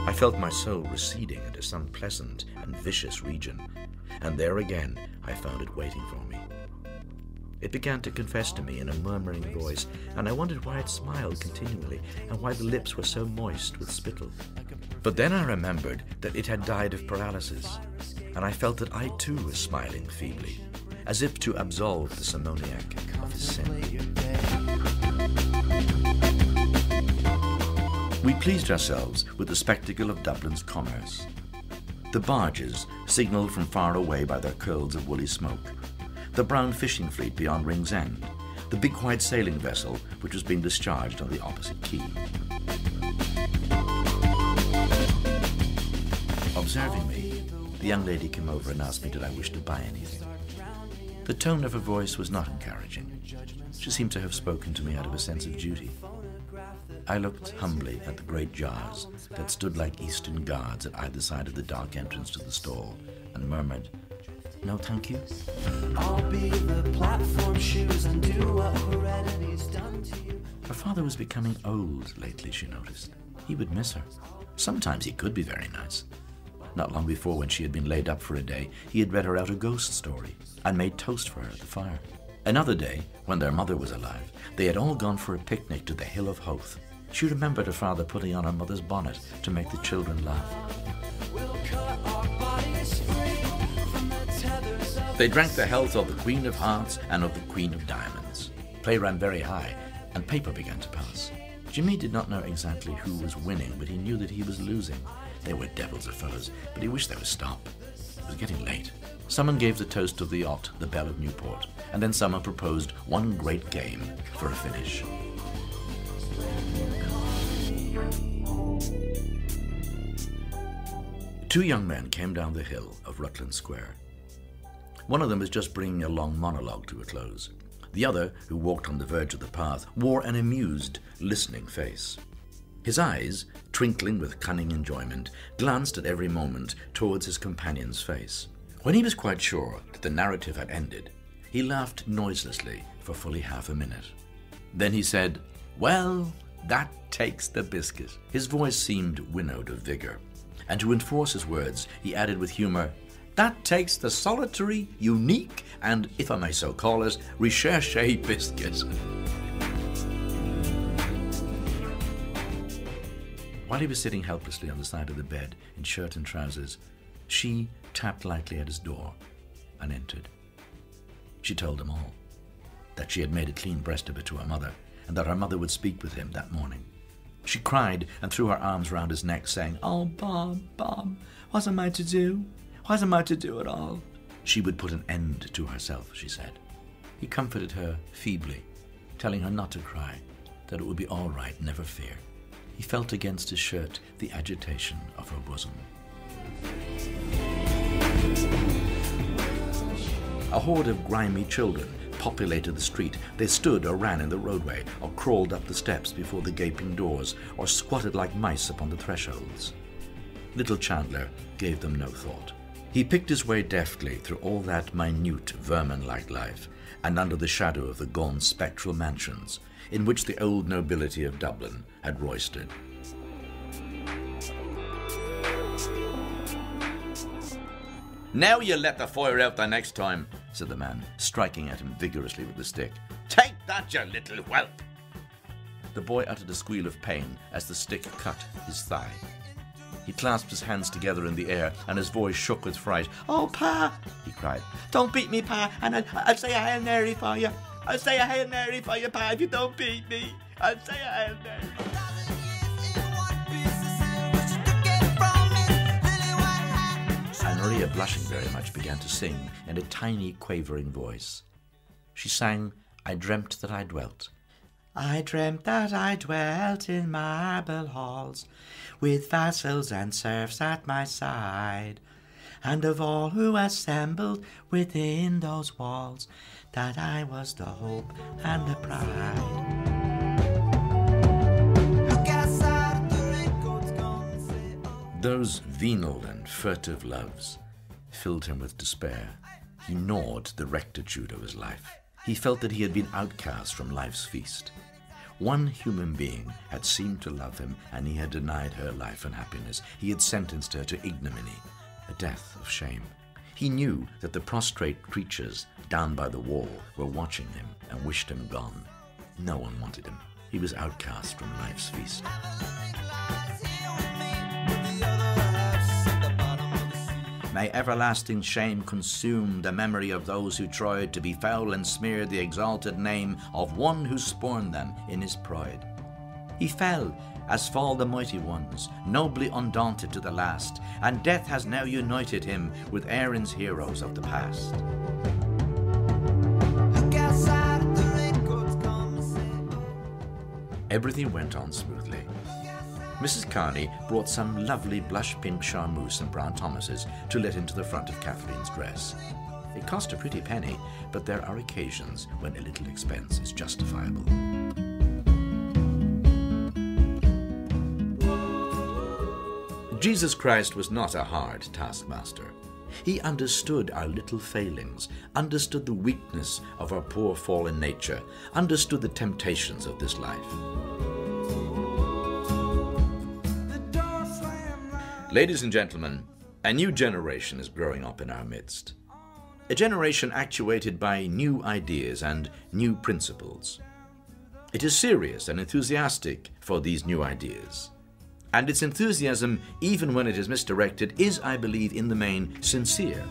I felt my soul receding into some pleasant and vicious region, and there again I found it waiting for me. It began to confess to me in a murmuring voice, and I wondered why it smiled continually and why the lips were so moist with spittle. But then I remembered that it had died of paralysis, and I felt that I too was smiling feebly, as if to absolve the simoniac of his sin. We pleased ourselves with the spectacle of Dublin's commerce. The barges signalled from far away by their curls of woolly smoke, the brown fishing fleet beyond Ringsend, the big white sailing vessel which was being discharged on the opposite quay. Observing me, the young lady came over and asked me did I wish to buy anything. The tone of her voice was not encouraging. She seemed to have spoken to me out of a sense of duty. I looked humbly at the great jars that stood like Eastern guards at either side of the dark entrance to the stall and murmured, "No, thank you." I'll be the platform shoes and do what heredity's done to you. Her father was becoming old lately, she noticed. He would miss her. Sometimes he could be very nice. Not long before, when she had been laid up for a day, he had read her out a ghost story and made toast for her at the fire. Another day, when their mother was alive, they had all gone for a picnic to the Hill of Howth. She remembered her father putting on her mother's bonnet to make the children laugh. They drank the health of the Queen of Hearts and of the Queen of Diamonds. Play ran very high, and paper began to pass. Jimmy did not know exactly who was winning, but he knew that he was losing. They were devils of fellows, but he wished they would stop. It was getting late. Someone gave the toast of the yacht, the Belle of Newport, and then someone proposed one great game for a finish. Two young men came down the hill of Rutland Square. One of them was just bringing a long monologue to a close. The other, who walked on the verge of the path, wore an amused, listening face. His eyes, twinkling with cunning enjoyment, glanced at every moment towards his companion's face. When he was quite sure that the narrative had ended, he laughed noiselessly for fully half a minute. Then he said, "Well, that takes the biscuit." His voice seemed winnowed of vigour, and to enforce his words, he added with humour, "That takes the solitary, unique, and, if I may so call it, recherché biscuit." While he was sitting helplessly on the side of the bed in shirt and trousers, she tapped lightly at his door and entered. She told him all, that she had made a clean breast of it to her mother, and that her mother would speak with him that morning. She cried and threw her arms round his neck, saying, "Oh, Bob, Bob, what am I to do? What am I to do at all?" She would put an end to herself, she said. He comforted her feebly, telling her not to cry, that it would be all right, never fear. He felt against his shirt the agitation of her bosom. A horde of grimy children populated the street. They stood or ran in the roadway, or crawled up the steps before the gaping doors, or squatted like mice upon the thresholds. Little Chandler gave them no thought. He picked his way deftly through all that minute, vermin-like life, and under the shadow of the gaunt spectral mansions in which the old nobility of Dublin had roistered. "Now you let the fire out the next time," said the man, striking at him vigorously with the stick. "Take that, you little whelp!" The boy uttered a squeal of pain as the stick cut his thigh. He clasped his hands together in the air, and his voice shook with fright. "Oh, Pa!" he cried. "Don't beat me, Pa, and I'll say a Hail Mary for you. I'll say a Hail Mary for you, Pa, if you don't beat me. I'll say a Hail Mary." And Maria, blushing very much, began to sing in a tiny, quavering voice. She sang, "I dreamt that I dwelt." "I dreamt that I dwelt in marble halls, with vassals and serfs at my side, and of all who assembled within those walls, that I was the hope and the pride." Those venal and furtive loves, filled him with despair. He gnawed the rectitude of his life. He felt that he had been outcast from life's feast. One human being had seemed to love him, and he had denied her life and happiness. He had sentenced her to ignominy, a death of shame. He knew that the prostrate creatures down by the wall were watching him and wished him gone. No one wanted him. He was outcast from life's feast. May everlasting shame consume the memory of those who tried to befoul and smear the exalted name of one who spurned them in his pride. He fell, as fall the mighty ones, nobly undaunted to the last, and death has now united him with Erin's heroes of the past. Everything went on smoothly. Mrs. Carney brought some lovely blush-pink charmeuse and brown Thomases to let into the front of Kathleen's dress. It cost a pretty penny, but there are occasions when a little expense is justifiable. Jesus Christ was not a hard taskmaster. He understood our little failings, understood the weakness of our poor fallen nature, understood the temptations of this life. Ladies and gentlemen, a new generation is growing up in our midst. A generation actuated by new ideas and new principles. It is serious and enthusiastic for these new ideas. And its enthusiasm, even when it is misdirected, is, I believe, in the main, sincere.